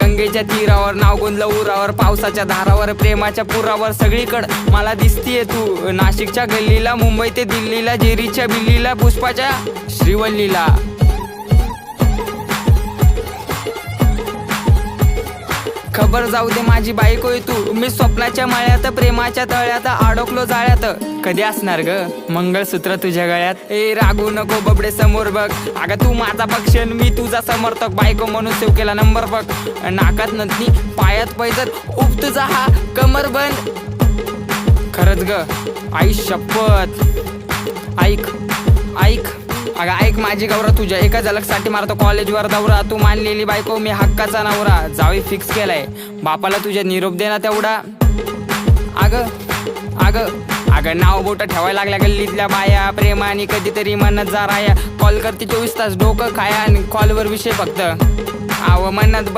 गंगेच्या तीरावर नाव गोंदलं उरावर, पावसाच्या धारावर प्रेमाच्या पुरावर सगळीकडं मला दिसतीये तू. नाशिकच्या गल्लीला, मुंबई ते दिल्लीला, जेरीच्या बिल्लीला, पुष्पाच्या श्रीवल्लीला. खबर जाऊ दे माझी बायकोय तू, मी स्वप्नाच्या माळ्यात प्रेमाच्या तळ्यात अडकलो जाळ्यात. कधी असणार ग मंगळसूत्र तुझ्या गळ्यात? ए रागू नको बबडे समोर बघ, अगं तू माझा पक्ष मी तुझा समर्थक, बायको म्हणून सेव केला नंबर बघ. नाकात नथनी पायात पैजत उप तुझा हा कमर बंद. खरंच ग आई शपथ. ऐक ऐक अगं ऐक माझी गौरा, तुझ्या एका झलकसाठी मारतो कॉलेजवर दौरा. तू मानलेली बायको मी हक्काचा नवरा, जावी फिक्स केलाय बापाला तुझ्या निरोप देना तेवढा. अगं अगं अगं नाव बोट ठेवायला लागल्या गल्लीतल्या बाया, प्रेमाने कधीतरी म्हणत जा राया. कॉल करते 24 तास डोकं खाया आणि कॉलवर विषय फक्त आव म्हणत